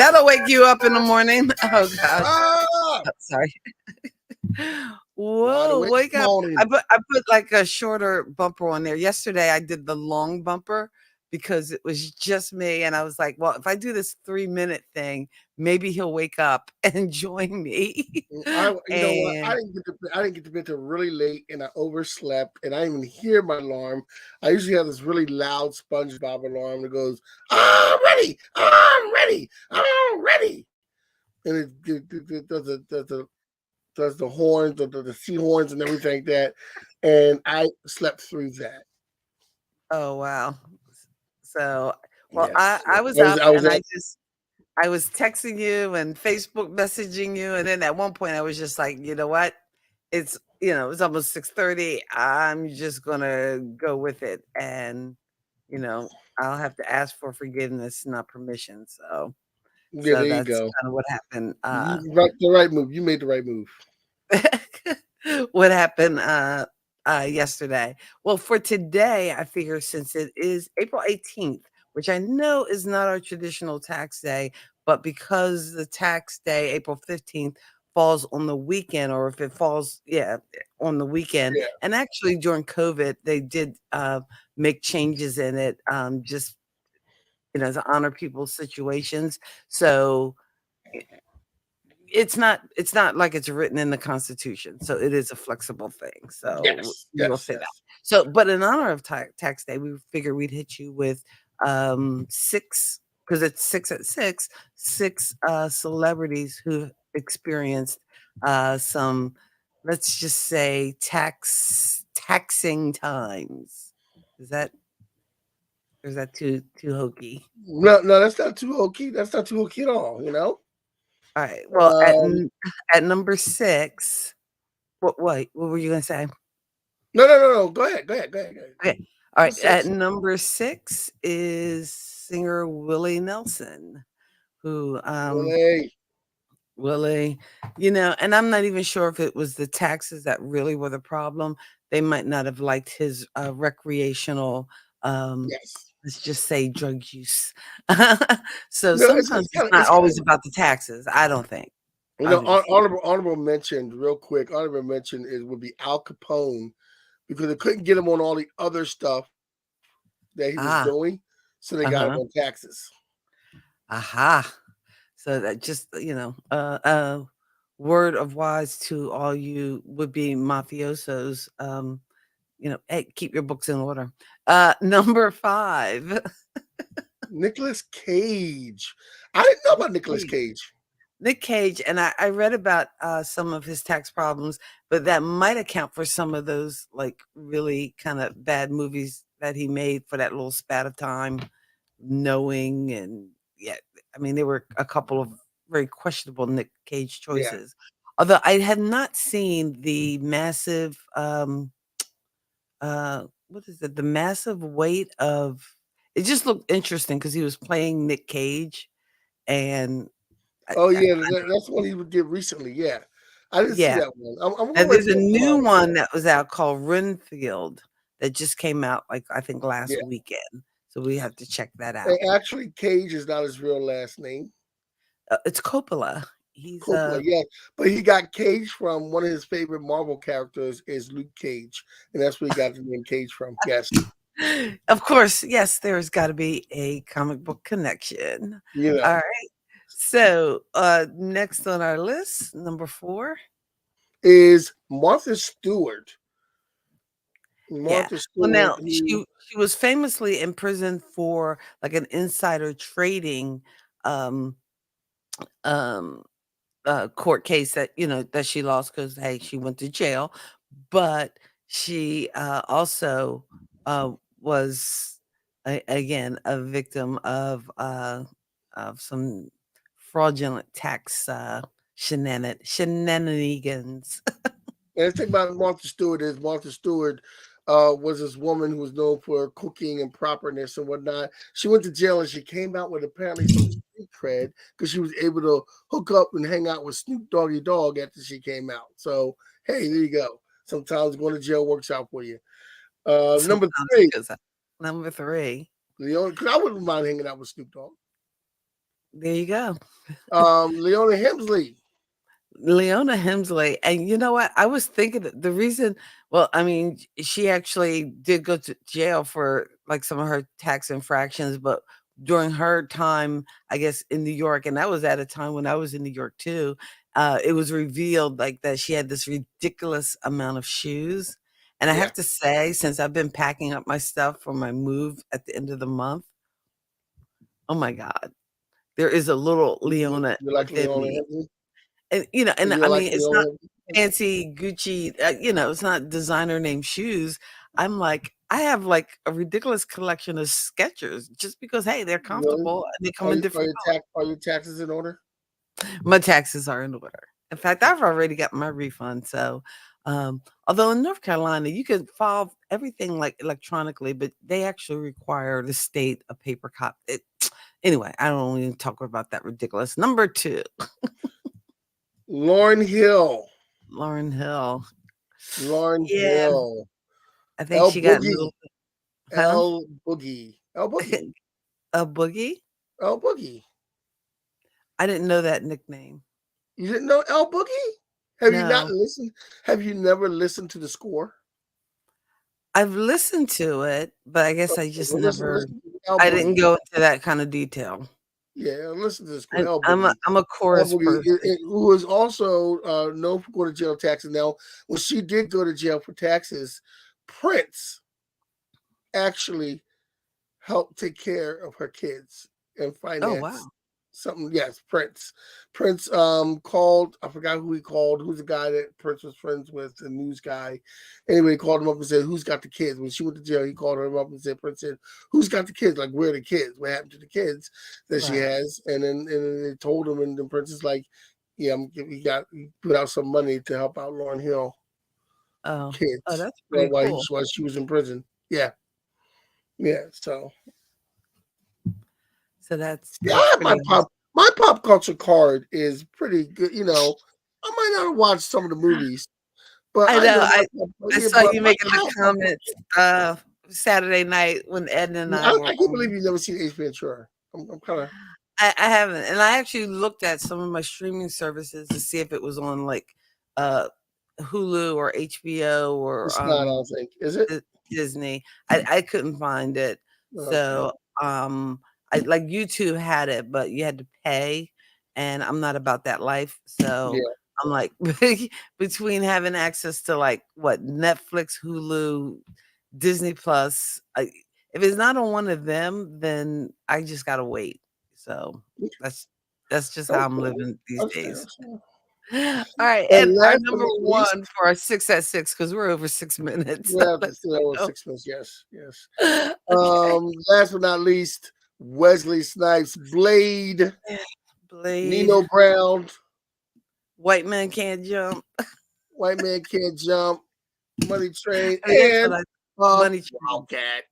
That'll wake you up in the morning. Oh gosh. Ah, Oh, sorry. wide Whoa, awake wake up. morning. I put like a shorter bumper on there. Yesterday I did the long bumper because it was just me. And I was like, well, if I do this 3-minute thing, maybe he'll wake up and join me. You know what? And I didn't get to bed till really late, and I overslept, and I didn't even hear my alarm. I usually have this really loud SpongeBob alarm that goes, "I'm ready, I'm ready, I'm ready," and it does the horns, the sea horns, and everything like that. And I slept through that. oh wow. So well, Yes, I was up I was and at. I was texting you and Facebook messaging you, and then at one point I was just like, you know what? It's almost 6:30. I'm just gonna go with it, and you know, I'll have to ask for forgiveness, not permission. So, Yeah, so there you that's go. kind of what happened. The right move. You made the right move. What happened yesterday. Well, for today, I figure since it is April 18th, which I know is not our traditional tax day, but because the tax day, April 15th, falls on the weekend, or if it falls, yeah, on the weekend. Yeah. And actually during COVID, they did make changes in it, just to honor people's situations. So it's not like it's written in the Constitution, so it is a flexible thing, so Yes. we will Yes. say that. Yes. So, but in honor of tax day, we figured we'd hit you with, 6, because it's 6 at 6, 6, celebrities who experienced, some, let's just say, taxing times. Is that or is that too hokey? No, no, that's not too hokey. That's not too hokey at all. Alright, well, Um, at number 6, what were you gonna say? no, no, no, no. Go ahead. Go ahead. Go ahead. Go ahead. Okay. All right. What's At six? number 6 is singer Willie Nelson, who Willie. Willie, and I'm not even sure if it was the taxes that really were the problem. They might not have liked his recreational, um, Yes. let's just say, drug use. So No, sometimes it's not it's kind always about the taxes. I don't think, obviously. honorable mention, real quick. Honorable mention would be Al Capone because they couldn't get him on all the other stuff that he was Ah, doing, so they got him uh-huh. on taxes. Aha. So that just, word of wise to all you would-be mafiosos, hey, keep your books in order. Number 5. Nicolas Cage. I didn't know Nick about Nicolas Cage. Cage. Nick Cage, and I read about, some of his tax problems, but that might account for some of those, like, really kinda bad movies that he made for that little spat of time, Knowing, and yeah, I mean, there were a couple of very questionable Nick Cage Yeah. choices. Although I had not seen the massive, what is it? The massive weight of it. Just looked interesting because he was playing Nick Cage, and Oh I yeah, that's what he would get recently. Yeah, I didn't see yeah. that one. I'm gonna And write there's a that new down. one that was out called Renfield that just came out, like, I think Yeah, last weekend, so we have to check that and out. actually, Cage is not his real last name. It's Coppola. He's, Coppola, yeah, but he got Cage from one of his favorite Marvel characters is Luke Cage, and that's where he got the name Cage from. Yes, Of course, yes, there's gotta be a comic book connection. you know, Alright. So, next on our list, number 4. is Martha Stewart. Yeah. Martha Well, Stewart, now who she was famously in prison for, like, an insider trading, um, um, court case that, that she lost because, hey, she went to jail, but she, also, was again a victim of some fraudulent tax, shenanigans. and the thing about Martha Stewart is Martha Stewart was this woman who was known for cooking and properness and whatnot. She went to jail and she came out with apparently some street cred because she was able to hook up and hang out with Snoop Doggy Dogg after she came out. So hey, there you go. Sometimes going to jail works out for you. Number Sometimes it three, goes up. Number 3. because I wouldn't mind hanging out with Snoop Dogg. There you go. Leona Hemsley. Leona Hemsley, and you know what? I was thinking that the reason well, I mean, she actually did go to jail for, like, some of her tax infractions, but during her time, I guess, in New York, and that was at a time when I was in New York too, it was revealed, like, that she had this ridiculous amount of shoes, and I Yeah, have to say, since I've been packing up my stuff for my move at the end of the month, oh my god, there is a little Leona you like within Leona me. Hemsley? And You I don't like mean, it's not Leona Hemsley? fancy Gucci, it's not designer name shoes. I'm like, I have like a ridiculous collection of Skechers just because, hey, they're Really? comfortable and they come in Are different your are your taxes in order? colors. My taxes are in order. In fact, I've already got my refund. So, although in North Carolina, you can file everything like electronically, but they actually require the state a paper copy. Anyway, I don't even talk about that ridiculous. Number two, Lauren Hill. Lauren Hill. Lauren Yeah, Hill. I think L she got in a little Boogie. huh? L Boogie. L Boogie. A boogie? L Boogie. I didn't know that nickname. You didn't know L Boogie? Have you not No. listened? Have you never listened to the score? I've listened to it, but I guess Okay, I just well, never listen to L I didn't Boogie. go into that kind of detail. Yeah, listen to the score. L I'm a Boogie. I'm a L chorus Boogie, person. who was also known for going to jail taxes. Now, when she did go to jail for taxes, Prince actually helped take care of her kids and Oh, finance wow. something. Yes, Prince. Prince called, I forgot who he called, who's the guy that Prince was friends with, the news guy. Anyway, he called him up and said, "Who's got the kids?" When she went to jail, he called her up and said, Prince said, "Who's got the kids? Like, where are the kids? What happened to the kids that she Right. has?" And then they told him, and the Prince is like, "Yeah, he put out some money to help out Lauren Hill Oh. Oh, kids that's pretty cool. while she was in prison." Yeah. Yeah. So So yeah, that's I have pretty awesome. my pop culture card is pretty good. I might not watch some of the movies, but I know, I yeah, saw but you my making I the have pop comments, culture. Saturday night when Ed and I I were can't on. believe you've never seen Ace Ventura. I'm kind of I haven't, and I actually looked at some of my streaming services to see if it was on, like, uh, Hulu or HBO or, it's not. I don't think is it. Di Disney. I couldn't find it. Okay. So, I like, YouTube had it, but you had to pay, and I'm not about that life, so Yeah. I'm like, between having access to, like, what, Netflix, Hulu, Disney Plus, if it's not on one of them, then I just gotta wait. So, that's that's just how I'm Okay. living these days. Okay. All right, and And our last but number not least, 1 for our 6 at 6 because 'cause we're over 6 minutes, so yeah, let's go. 6 months. Yes. Yes. Okay. Last but not least, Wesley Snipes, Blade, Blade, Nino Brown, White Man Can't Jump. White Man Can't Jump, Money Train, I mean, that's what and I Money Train. Wildcat.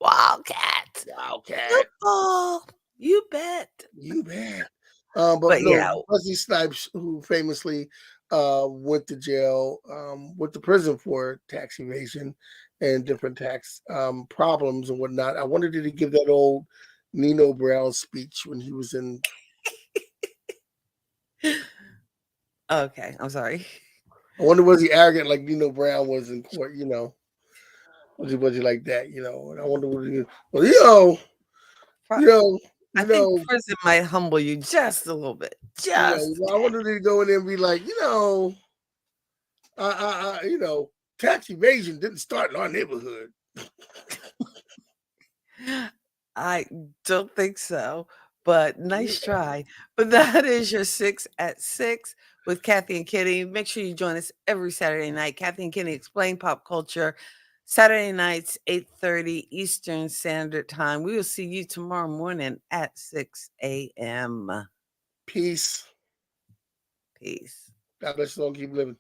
Wildcat. Wildcat. Football. You bet. You bet. But But no, yeah, Wesley Snipes, who famously went to jail, went to prison for tax evasion and different tax problems and whatnot. I wonder did he give that old Nino Brown speech when he was in. okay, I'm sorry. I wonder was he arrogant like Nino Brown was in court? Was he like that? And I wonder what he. Well, Pro you know, I you think know, prison might humble you just a little bit. Just I wonder did he go in there and be like, tax evasion didn't start in our neighborhood. I don't think so, but nice try. But that is your 6 at 6 with Kathy and Kitty. Make sure you join us every Saturday night. Kathy and Kitty explain pop culture. Saturday nights, 8:30 Eastern Standard Time. We will see you tomorrow morning at 6 a.m. Peace. Peace. God bless you all. Keep living.